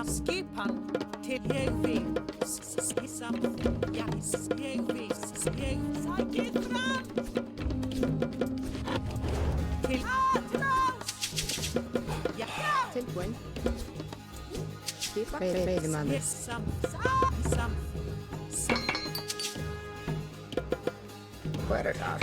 Skipan til ég vil. Samþykkt. Já, ég vil. Ég sækir fram. Til aðrás. Já. Tilbúin. Skipa. Veiðimaður. Hver þar?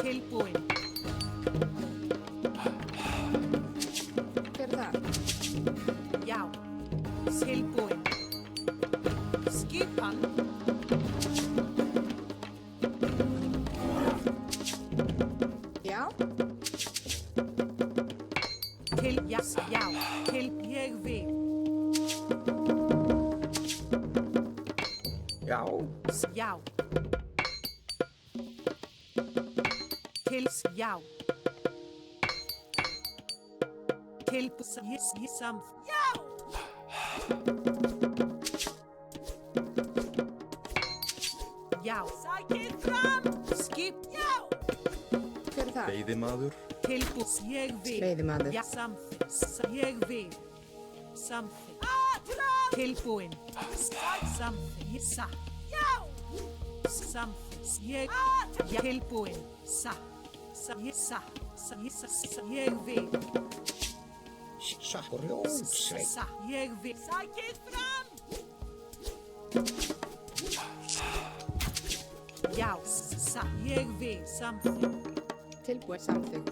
Tilbúin. Hver þar? Já. Tilbúin. Skipan. Já. Til já. Til ég vil. Já. Já. Til já. Til sam. Já. Já. Sækir fram. Skip. Já. Hver þar? Veiðimaður. Tilbúin. Ég vil. Veiðimaður. Já. Samþykkt. Ég vil. Samþykkt. Tilbúin. Samþykkt. Já. Samþykkt. Ég. Já. Tilbúin. Ég vil. Grjótsveit. Ég vil. Sækir fram. Já. Ég vil. Samþykkt. Tilbúin. Samþykkt.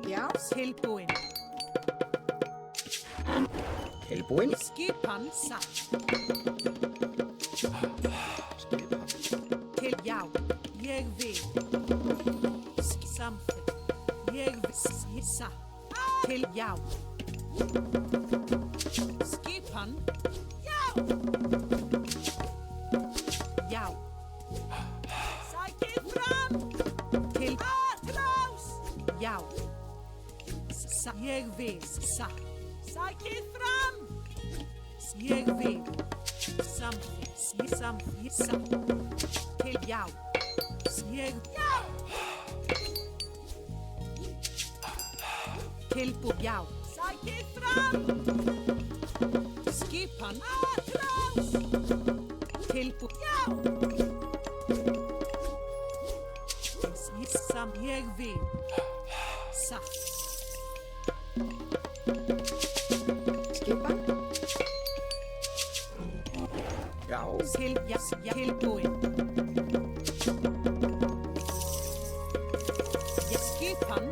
Já. Tilbúin. Tilbúin. Skipan. Til já. Ég vil. Samþykkt. Ég vil. Til já. Skipan. Já. Já. Sækir fram. Til aðrás. Já. Ég vil. Sækir fram. Ég vil. Samþykkt. Til já. Ég. Já. Tilbúin. Já. Sækir fram. Skipan. Aðrás. Tilbúin. Já. Ég vil. Skipa. Já. Tilbúin. Skipan.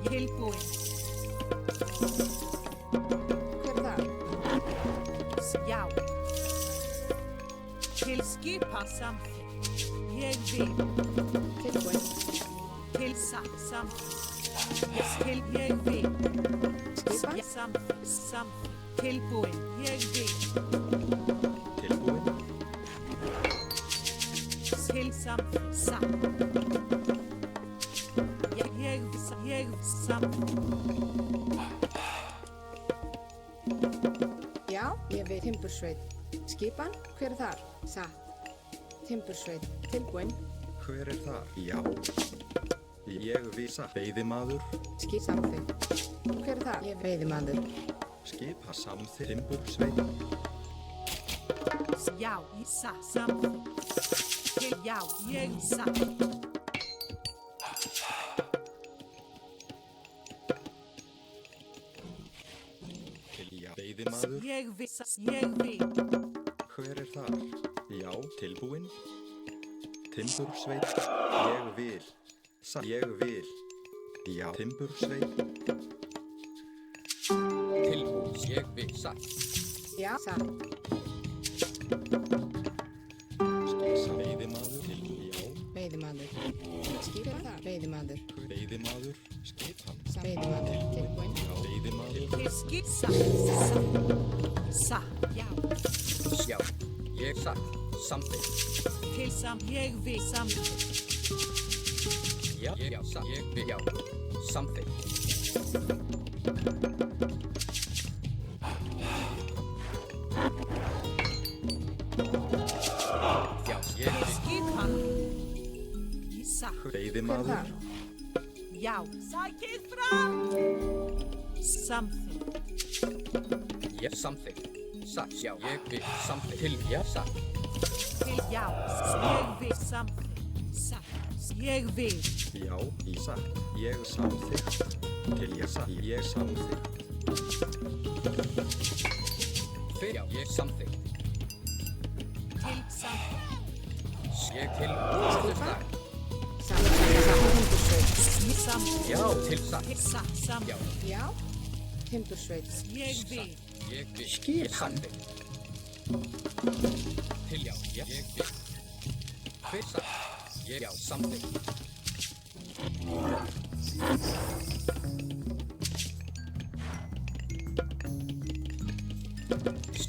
Tilbúin. Hver þar? Já. Til skipan. Samþykkt. Ég vil. Tilbúin. Til samþykkt. Til ég vil. Skipa. Samþykkt. Tilbúin. Ég vil. Tilbúin. Til samþykkt. Ég samþykkt. Já. Ég vil. Timbursveit. Skipan. Hver er þar? Satt. Timbursveit. Tilbúin. Hver er þar? Já. Ég vísa. Veiðimaður. Skip. Samþykkt. Hver er þar? Ég veiðimaður. Skipa samþykkt. Timbursveit. Já. Samþykkt. Til já. Ég Til já. Veiðimaður. Ég vil. Hver er þar? Já. Tilbúin. Timbursveit. Ég vil. Ég vil. Já. Timbursveit. Tilbúin. Ég vil. Satt. Já. Satt. Veiðimaður. Já. Veiðimaður. Skipa þar. Veiðimaður. Veiðimaður. Skipan. Veiðimaður. Tilbúin. Já. Veiðimaður. Til skip. Já. Já. Ég satt. Samþykkt. Til ég vil. Samþykkt. Já. Satt. Ég vil. Já. Samþykkt. Já. Ég vil. Skipan. Satt. Hver er Veiðimaður. þar? Já. Sækið fram. Something. Já, something. Satt, já, ég vil something. Til, já, satt. Til já. Ég vil something. Satt. Ég vil. Já, í satt. Ég samþykkt. Til ég satt. Ég samþykkt. Fyrir, já, ég something. Til something. Ég til orðuslag. Timbursveit. Something. Já, til satt. Til satt. Já, Something. Já. Timbursveit. Ég vil. ég vil. Skip something. Til, já, ég vil. Fyrir satt. Ég, já, something.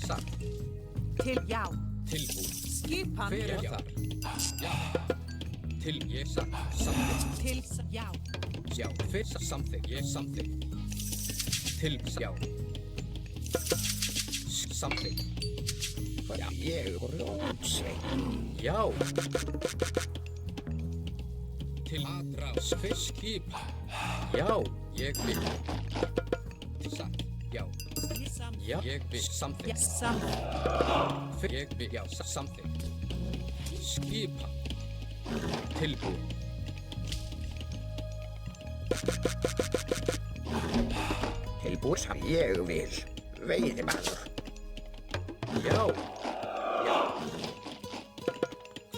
Satt. Til já. Tilbúin. Skipan. Fyrir þar. Já. Til ég satt. Something. Til já. Já. Fyrir satt. Something. Ég something. Til já. Something. Já, ég rótsveit. Já. Til aðrás. Fyrir skipa. Já. Ég vil. Til satt. Já. Já. Ég vil. Something. Yes, something. Fyrir ég vil. Já. Something. Skipa. Tilbúin. Tilbúin sem ég vil. Veiðimaður. Já. Já.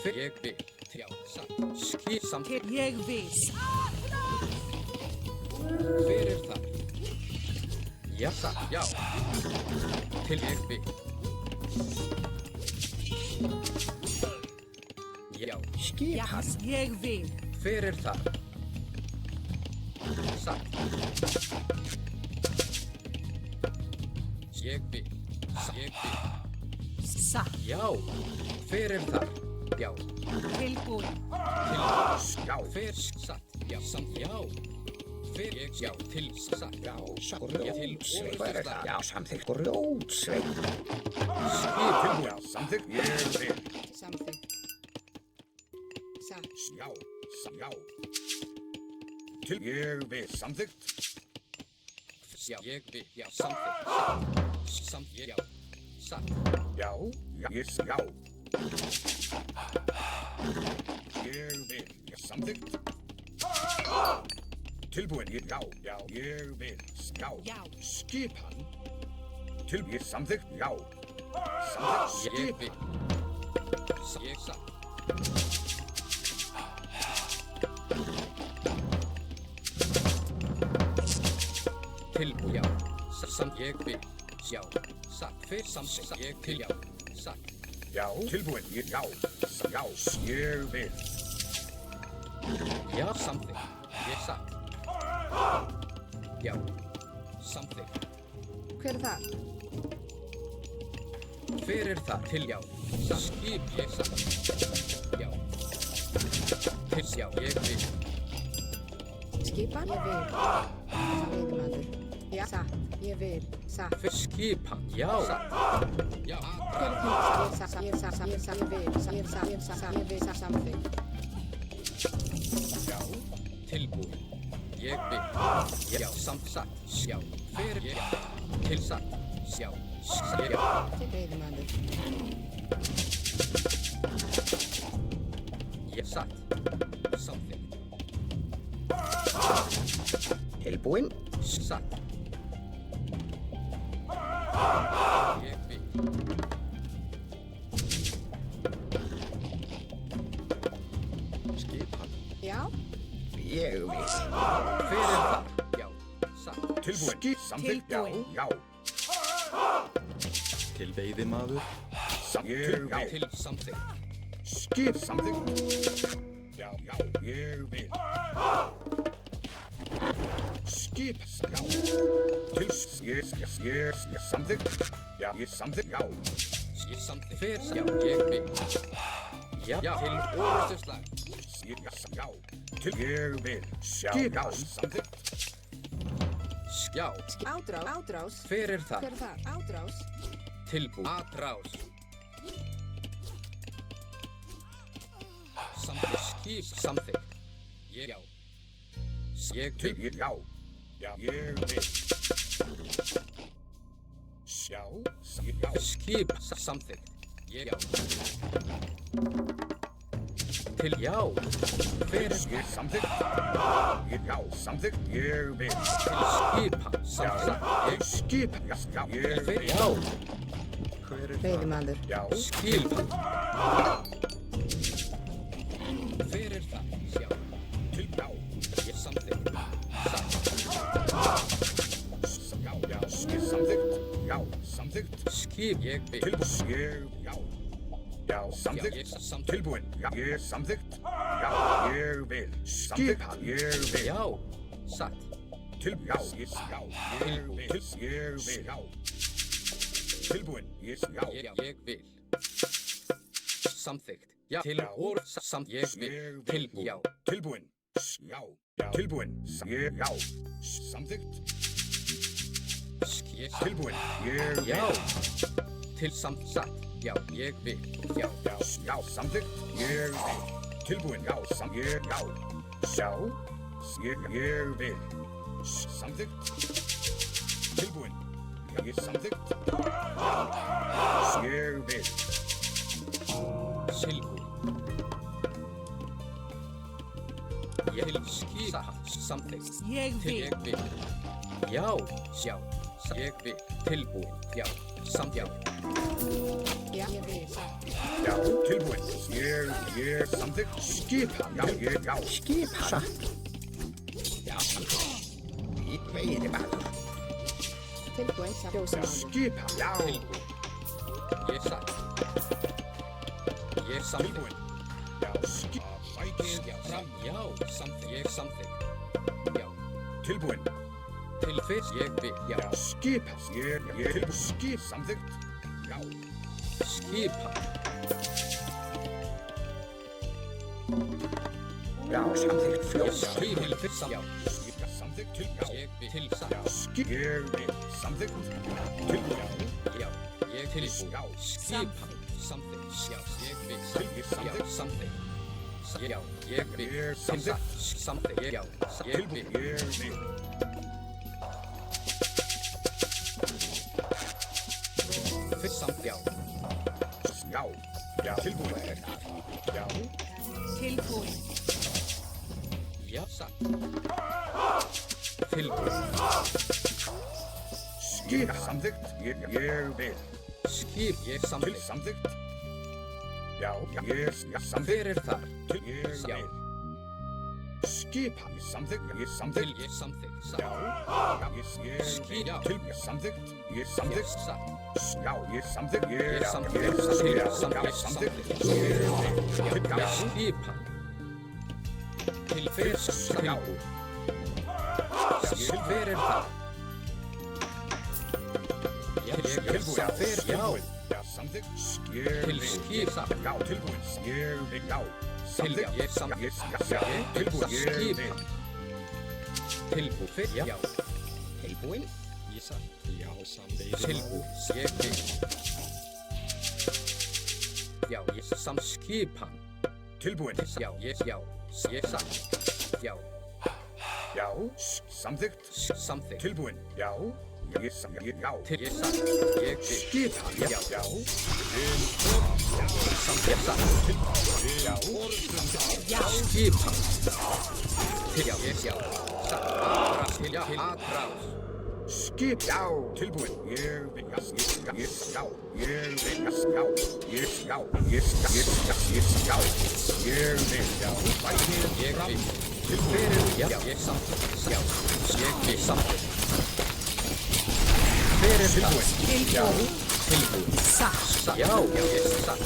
Fyrir ég vil. Já. Satt. Skip. Something. Til ég vil. Fyrir þar. Já, satt, já. Til ég vil. Já, Skipan. Yes, ég vil. fyrir þar. Satt. Ég vil. Ég vil. Satt. Já, fyrir þar. Já, Tilbúin. til. Já, fyrir satt. Já, samt. Já. Fyrir ég, já, til satt. Já, til rótsveit. Já, samþykkt rótsveit. Skip. Já, samþykkt. Ég vil. Samþykkt. Satt. Já, já. Til ég vil. Samþykkt. Já, ég vil. Já, samþykkt. Samt, já. Satt. Já, já. Já. Ég vil. Samþykkt. Tilbúin. Já, já. Ég vil. Já. Já. Skipan. Til ég samþykkt. Já. Samþykkt. Ég Skip. vil. Ég satt. Tilbúin. Já. Samt ég vil. Já. Satt. Fyrir samþykkt. Ég til já. Satt. Já. Tilbúin. Já. Já. Ég vil. Já, samþykkt. Ég satt. Já. Samþykkt. Hver er það? Fyrir það. Til já. Satt. Skip. Ég satt. Já. Til já. Ég vil. Skipan? Ég vil. Veiðimaður. Já. Satt. Ég vil. Satt. Fyrir skipan. Já. Satt. Já. Hver er timbursveit? Ég satt. Ég satt. Ég satt. Ég vil. Ég satt. Ég satt. Ég vil. Samþykkt. Já. Tilbúin. Ég vil. Já. Samt satt. Já. Fyrir ég. Til satt. Já. Já. Veiðimaður. Ég satt. Samþykkt. Tilbúin. Satt. Ég vil. Skipan. Já. Ég vil. Fyrir það. Já. Satt. Tilbúin. Samþykkt. Já. Tilbúin. Já. Til veiðimaður. Ég vil. Til samþykkt. Skip. Samþykkt. Já. Já. Ég vil. Skip. Já. Til. Ég. Samþykkt. Já. Ég samþykkt. Já. Ég samþykkt. Fyrir já. Ég vil. Já. Já. Til orðuslag. Já. Til. Ég vil. Skip. Já. Samþykkt. Já. Ádrás. Ádrás. Fyrir það. Hver er það? Ádrás. Tilbúin. Atrás. Samþykkt. Skip. Samþykkt. Já. Ég vil. Já. Já, ég vil. Já. Já. Skip. Samþykkt. Já. Til já. Hver er Samþykkt. Já, samþykkt. Ég vil. til skipa? Samþykkt. Skip. Já, ég vil. Já. Hver er Veiðimaður. Já. Skipa. Hver er það? Sjá. Til já. Ég samþykkt. Já, já. Samþykkt. Já, samþykkt. Skip. Ég vil. Tilbúin. Ég, já. Já, samþykkt. ég samþykkt. Tilbúin. Já, ég samþykkt. Já, ég vil. Samþykkt. Ég vil. Já. Satt. Til, já, ég, já, ég vil. Ég vil. Já. Tilbúin. Já. Ég vil. Samþykkt. Já. Til Já. orð. Ég vil. Til já. Tilbúin. Já. Já. Tilbúin. Ég, já. Samþykkt. Skip. Tilbúin. Ég vil. Já. Til satt. Já. Ég vil. Já. Já, já, samþykkt. Ég vil. Tilbúin. Já, ég, já. Já. Ég vil. Samþykkt. Tilbúin. Ég samþykkt. Já. Ég vil. Silfur. Ég vil skipa. Samþykkt. Ég Til vil. ég vil. Já. Sjá. Ég vil. Tilbúin. Já. Samþykkt. Já, ég vil. Satt. Já, tilbúin. Ég samþykkt. Skipa. Já, ég, já. Skipa. Satt. Já, veiðimaður. Tilbúin. Fjósamaður. Skipa. Já. Tilbúin. Ég satt. Ég samþykkt. Tilbúin. Já, skipa. Sækið Já. fram. Já. Samþykkt. Ég samþykkt. Já. Tilbúin. Til fyrst. Ég vil. Já. Já, skipa. Ég tilbúin. Skip. Samþykkt. Já. Skipa. Já, samþykkt Ég fljótt. skip. Til fyrst. Já. Skipa. Samþykkt. Til, já. Ég vil. Til satt. Já, skip. Ég vil. Samþykkt. Tilbúin. Já. Ég tilbúin. Já. Skipa. Samþykkt. Já. Ég vil. Til, Já. samþykkt. Samþykkt. Já. Ég vil. Ég Til samþykkt. satt. Samþykkt. Já. Ég Tilbúin. vil. Ég vil. Fyrst samþykkt. Já. Já. Já, tilbúin. Já. Tilbúin. Já. Satt. Tilbúin. Skip. Samþykkt. Ég vil. Skip. Ég Til, samþykkt. samþykkt. Já. Ég samþykkt. Hver er þar? Til, ég Já. vil. Skipa. Samþykkt. Ég Til samþykkt. ég samþykkt. Satt. Já. Ég Skip. Já. Til, ég samþykkt. Ég Ég samþykkt. satt. Já, ég samþykkt. Ég samþykkt. Ég Til samþykkt. samþykkt. Samþykkt. Já. Skipa. Til fyrst. Já. Tilbúin. Hver er þar? Já. Ég samþykkt. Já. Já, samþykkt. Til skip. Satt. Já, tilbúin. Ég vil. Já. Til Samþykkt. ég samþykkt. Já, tilbúin. Ég Skip. vil. Tilbúin. Fyrst. Já. Tilbúin. Ég satt. Já. Samþykkt. Tilbúin. Ég vil. Já. Ég samskipan. Tilbúin. Já. Ég satt. Já. Já, samþykkt. Samþykkt. Tilbúin. Já. Ég samþykkt. Já. Til ég satt. Ég vil. Skipa. Já. Já. Samþykkt. Satt. Já. Skipan. Til ég satt. Atrás. Til já. Atrás. Skip. Já. Tilbúin. Ég vil. Já. Já. Ég vil. Já. Já. Ég vil. Já. Ég vil. Tilbúin. Já. Ég samþykkt. Já. Ég vil samþykkt. Hver er það? Tilbúin. Tilbúin. Satt. Já. Ég satt.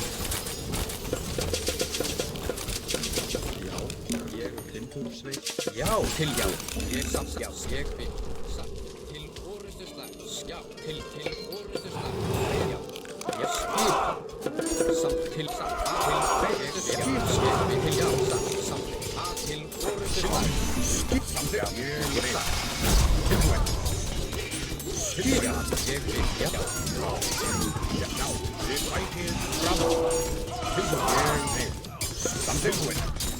Timbursveit. Já. Til já. Ég satt. Já. Ég vil. Satt. Til orustuslag. Já. Til orustuslag. Já. Ég skipa. Samt til satt. Til ég vil. Til já. Satt. Samt til orustuslag. Skip. Samþykkt. Ég vil. Satt. Tilbúin. Skip. Ég vil. Já. Já. Ég sækið fram. Tilbúin. Ég vil. Samþykkt.